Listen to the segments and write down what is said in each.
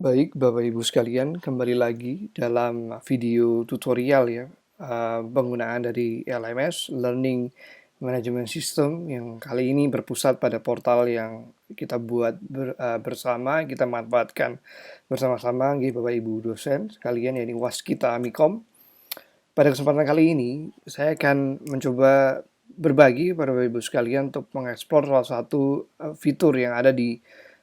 Baik, Bapak Ibu sekalian, kembali lagi dalam video tutorial ya, penggunaan dari LMS, Learning Management System, yang kali ini berpusat pada portal yang kita buat bersama, kita manfaatkan bersama-sama, Bapak Ibu dosen sekalian, yaitu Waskita Amikom. Pada kesempatan kali ini, saya akan mencoba berbagi pada Bapak Ibu sekalian untuk mengeksplor salah satu fitur yang ada di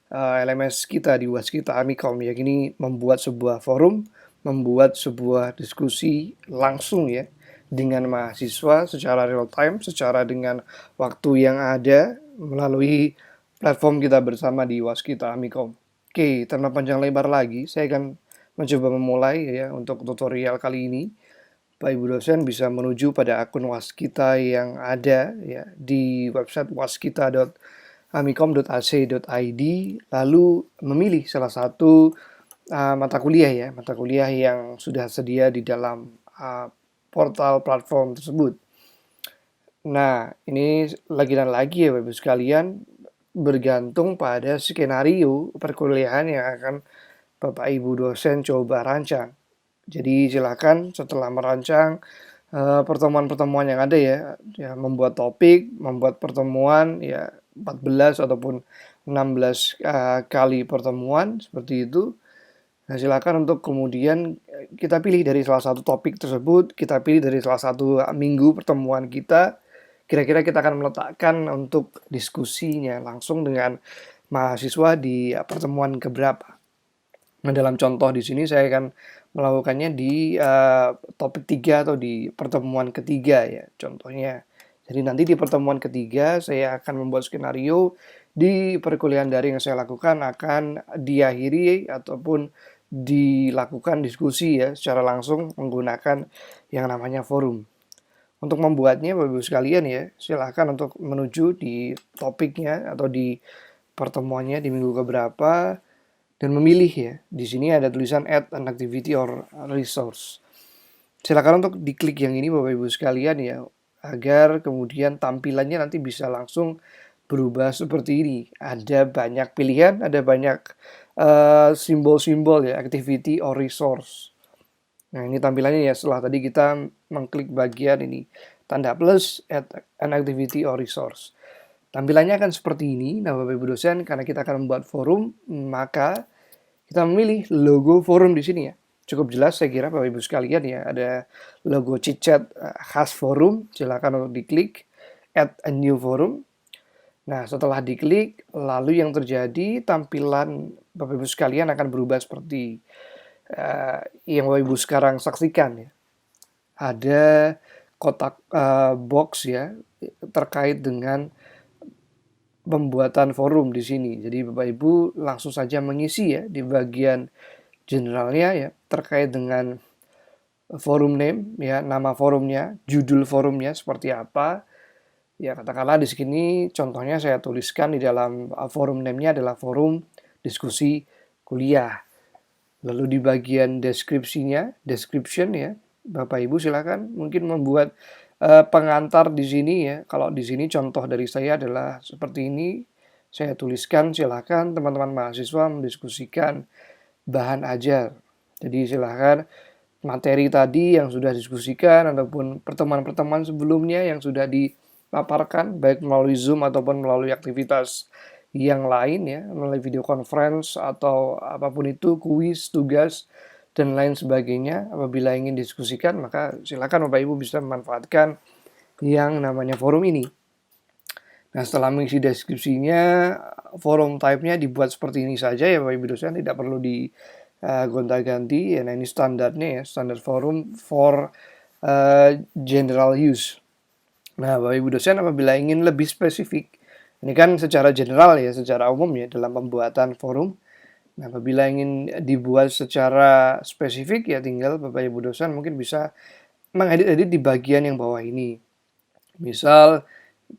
LMS kita di Waskita Amikom, yakni membuat sebuah forum, membuat sebuah diskusi langsung ya dengan mahasiswa secara real time, secara dengan waktu yang ada melalui platform kita bersama di Waskita Amikom. Oke, tanpa panjang lebar lagi, saya akan mencoba memulai ya untuk tutorial kali ini. Pak Ibu dosen bisa menuju pada akun Waskita yang ada ya di website waskita.amikom.ac.id, lalu memilih salah satu mata kuliah yang sudah sedia di dalam portal platform tersebut. Nah, ini lagi dan lagi ya Bapak Ibu sekalian, bergantung pada skenario perkuliahan yang akan Bapak Ibu dosen coba rancang. Jadi silakan setelah merancang pertemuan-pertemuan yang ada ya membuat topik, membuat pertemuan ya 14 ataupun 16 kali pertemuan seperti itu. Nah, silakan untuk kemudian kita pilih dari salah satu topik tersebut, kita pilih dari salah satu minggu pertemuan kita. Kira-kira kita akan meletakkan untuk diskusinya langsung dengan mahasiswa di pertemuan keberapa. Nah, dalam contoh di sini saya akan melakukannya di topik 3 atau di pertemuan ketiga ya, contohnya. Jadi nanti di pertemuan ketiga saya akan membuat skenario di perkuliahan daring yang saya lakukan akan diakhiri ataupun dilakukan diskusi ya secara langsung menggunakan yang namanya forum. Untuk membuatnya Bapak Ibu sekalian ya, silakan untuk menuju di topiknya atau di pertemuannya di minggu keberapa dan memilih ya. Di sini ada tulisan add an activity or resource. Silakan untuk diklik yang ini Bapak Ibu sekalian ya, agar kemudian tampilannya nanti bisa langsung berubah seperti ini. Ada banyak pilihan, ada banyak simbol-simbol ya, activity or resource. Nah, ini tampilannya ya setelah tadi kita mengklik bagian ini, tanda plus, add an activity or resource. Tampilannya akan seperti ini. Nah, Bapak Ibu dosen, karena kita akan membuat forum, maka kita memilih logo forum di sini ya. Cukup jelas saya kira Bapak Ibu sekalian ya. Ada logo chitchat khas forum. Silakan untuk diklik add a new forum. Nah, setelah diklik, lalu yang terjadi tampilan Bapak Ibu sekalian akan berubah seperti yang Bapak Ibu sekarang saksikan ya. Ada kotak box ya terkait dengan pembuatan forum di sini. Jadi Bapak Ibu langsung saja mengisi ya di bagian generalnya ya terkait dengan forum name ya, nama forumnya, judul forumnya seperti apa. Ya katakanlah di sini contohnya saya tuliskan di dalam forum name-nya adalah forum diskusi kuliah. Lalu di bagian deskripsinya, description ya, Bapak Ibu silakan mungkin membuat pengantar di sini ya. Kalau di sini contoh dari saya adalah seperti ini. Saya tuliskan silakan teman-teman mahasiswa mendiskusikan bahan ajar. Jadi silakan materi tadi yang sudah diskusikan ataupun pertemuan-pertemuan sebelumnya yang sudah dipaparkan baik melalui Zoom ataupun melalui aktivitas yang lain ya, melalui video conference atau apapun itu, kuis, tugas, dan lain sebagainya. Apabila ingin diskusikan, maka silakan Bapak Ibu bisa memanfaatkan yang namanya forum ini. Nah, setelah mengisi deskripsinya, forum type-nya dibuat seperti ini saja ya Bapak Ibu dosen, tidak perlu gonta-ganti. Ya, nah ini standarnya ya, standar forum for general use. Nah, Bapak Ibu dosen apabila ingin lebih spesifik, ini kan secara general ya, secara umum ya dalam pembuatan forum. Nah, apabila ingin dibuat secara spesifik ya tinggal Bapak Ibu dosen mungkin bisa mengedit-edit di bagian yang bawah ini. Misal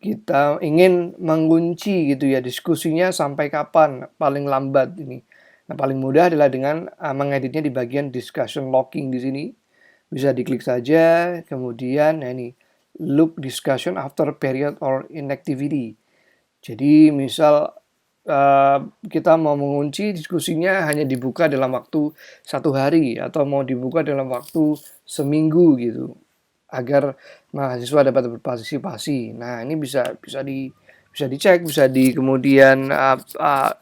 kita ingin mengunci gitu ya diskusinya sampai kapan paling lambat ini. Nah, paling mudah adalah dengan mengeditnya di bagian discussion logging di sini. Bisa diklik saja, kemudian nah ini look discussion after period or inactivity. Jadi misal kita mau mengunci diskusinya hanya dibuka dalam waktu 1 hari atau mau dibuka dalam waktu seminggu gitu, agar mahasiswa dapat berpartisipasi. Nah, ini bisa dicek, bisa kemudian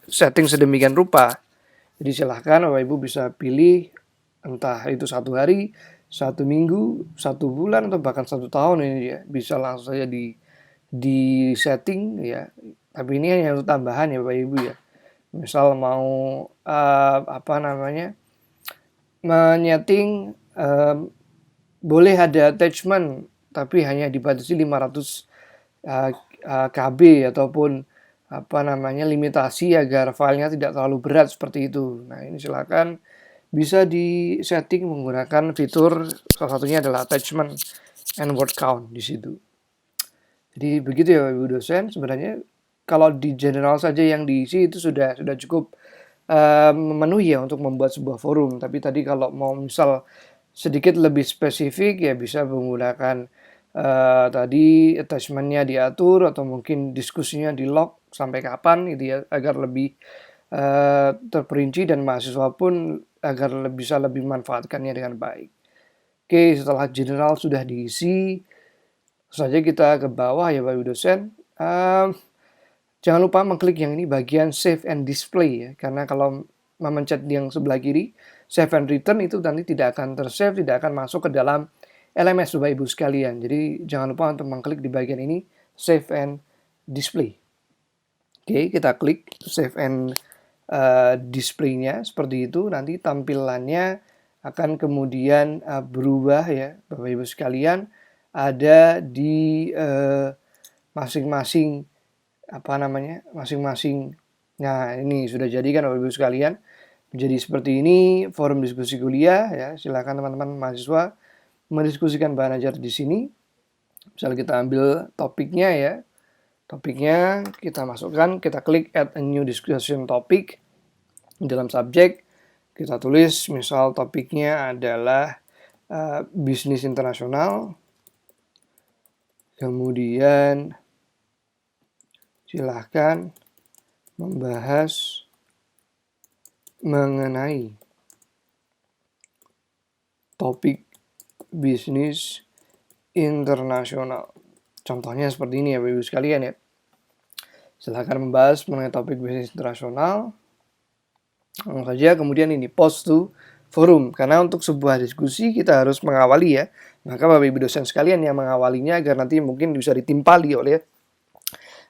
setting sedemikian rupa. Jadi silahkan Bapak Ibu bisa pilih entah itu 1 hari, 1 minggu, 1 bulan, atau bahkan 1 tahun, ini ya bisa langsung saja di setting ya. Tapi ini hanya untuk tambahan ya Bapak Ibu ya. Misal mau menyeting boleh ada attachment tapi hanya dibatasi 500 KB ataupun limitasi agar filenya tidak terlalu berat seperti itu. Nah, ini silakan bisa di-setting menggunakan fitur, salah satunya adalah attachment and word count di situ. Jadi begitu ya Ibu dosen, sebenarnya kalau di general saja yang diisi itu sudah cukup memenuhi ya untuk membuat sebuah forum. Tapi tadi kalau mau misal sedikit lebih spesifik ya bisa menggunakan tadi attachment-nya diatur atau mungkin diskusinya di-log sampai kapan gitu ya, agar lebih terperinci dan mahasiswa pun agar bisa lebih memanfaatkannya dengan baik. Oke, setelah general sudah diisi, saja kita ke bawah ya Bapak Ibu dosen. Jangan lupa mengklik yang ini bagian save and display ya, karena kalau memencet yang sebelah kiri save and return itu nanti tidak akan tersave, tidak akan masuk ke dalam LMS Bapak Ibu sekalian. Jadi jangan lupa untuk mengklik di bagian ini save and display. Oke, kita klik save and display-nya seperti itu. Nanti tampilannya akan kemudian berubah ya Bapak Ibu sekalian. Ada di masing-masing masing-masing. Nah, ini sudah jadi kan Bapak Ibu sekalian. Jadi seperti ini forum diskusi kuliah ya. Silakan teman-teman mahasiswa mendiskusikan bahan ajar di sini. Misal kita ambil topiknya ya. Topiknya kita masukkan, kita klik add a new discussion topic. Dalam subjek kita tulis misal topiknya adalah bisnis internasional. Kemudian silahkan membahas mengenai topik bisnis internasional. Contohnya seperti ini ya Bapak Ibu sekalian ya. Silahkan membahas mengenai topik bisnis internasional. Langsung saja kemudian ini post to forum. Karena untuk sebuah diskusi kita harus mengawali ya. Maka Bapak Ibu dosen sekalian yang mengawalinya agar nanti mungkin bisa ditimpali oleh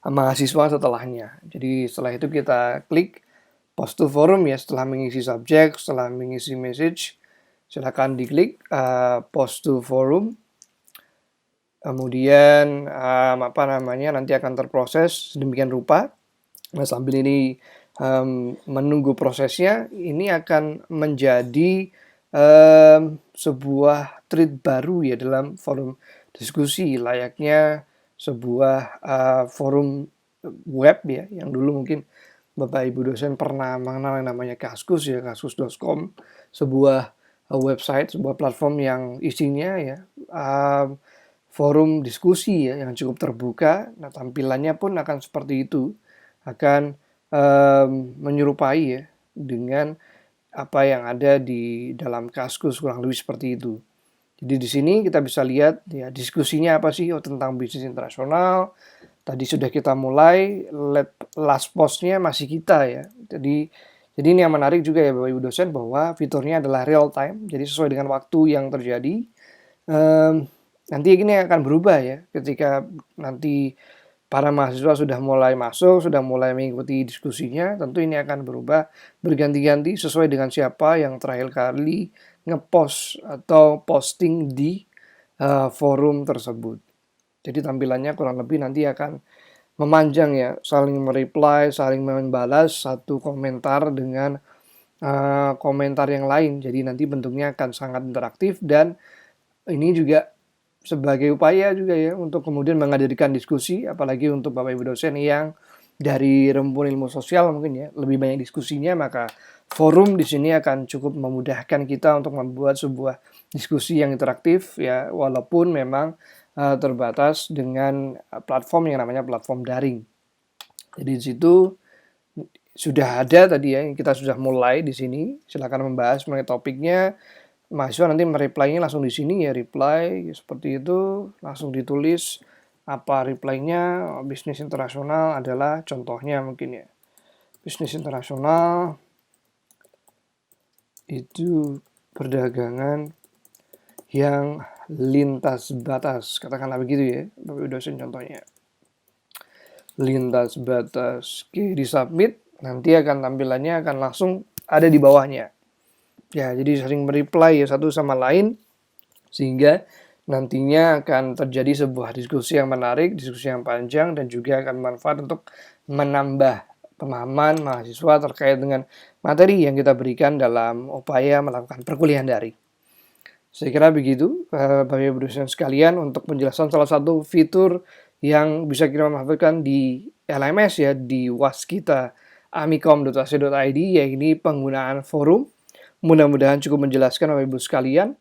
mahasiswa setelahnya. Jadi setelah itu kita klik post to forum ya, setelah mengisi subjek, setelah mengisi message, silakan diklik post to forum. Kemudian nanti akan terproses sedemikian rupa. Nah, sambil ini menunggu prosesnya, ini akan menjadi sebuah thread baru ya dalam forum diskusi, layaknya sebuah forum web ya, yang dulu mungkin Bapak Ibu dosen pernah mengenal yang namanya Kaskus ya, kaskus.com, sebuah website, sebuah platform yang isinya ya forum diskusi ya yang cukup terbuka. Nah, tampilannya pun akan seperti itu, akan menyerupai ya dengan apa yang ada di dalam Kaskus, kurang lebih seperti itu. Jadi di sini kita bisa lihat ya diskusinya apa sih, tentang bisnis internasional. Tadi sudah kita mulai, last postnya masih kita ya. Jadi ini yang menarik juga ya Bapak Ibu dosen, bahwa fiturnya adalah real time, jadi sesuai dengan waktu yang terjadi. Nanti ini akan berubah ya ketika nanti para mahasiswa sudah mulai masuk, sudah mulai mengikuti diskusinya. Tentu ini akan berubah berganti-ganti sesuai dengan siapa yang terakhir kali ngepost atau posting di forum tersebut. Jadi tampilannya kurang lebih nanti akan memanjang ya, saling mereply, saling membalas satu komentar dengan komentar yang lain. Jadi nanti bentuknya akan sangat interaktif, dan ini juga sebagai upaya juga ya untuk kemudian menghadirkan diskusi, apalagi untuk Bapak Ibu dosen yang dari Rumpun Ilmu Sosial mungkin ya lebih banyak diskusinya, maka forum di sini akan cukup memudahkan kita untuk membuat sebuah diskusi yang interaktif ya, walaupun memang terbatas dengan platform yang namanya platform daring. Jadi di situ sudah ada tadi ya, kita sudah mulai di sini. Silakan membahas mengenai topiknya. Mahasiswa nanti mereply-nya langsung di sini ya, reply seperti itu, langsung ditulis apa reply-nya. Bisnis internasional adalah contohnya mungkin ya. Bisnis internasional itu perdagangan yang lintas batas, katakanlah begitu ya, Bapak dosen contohnya. Lintas batas. Oke, di submit, nanti akan tampilannya akan langsung ada di bawahnya. Ya, jadi sering mereply ya satu sama lain, sehingga nantinya akan terjadi sebuah diskusi yang menarik, diskusi yang panjang, dan juga akan bermanfaat untuk menambah pemahaman mahasiswa terkait dengan materi yang kita berikan dalam upaya melakukan perkuliahan daring. Saya kira begitu, Bapak Ibu dosen sekalian, untuk penjelasan salah satu fitur yang bisa kita manfaatkan di LMS ya, di waskita amikom.ac.id, yaitu penggunaan forum. Mudah-mudahan cukup menjelaskan Bapak Ibu sekalian.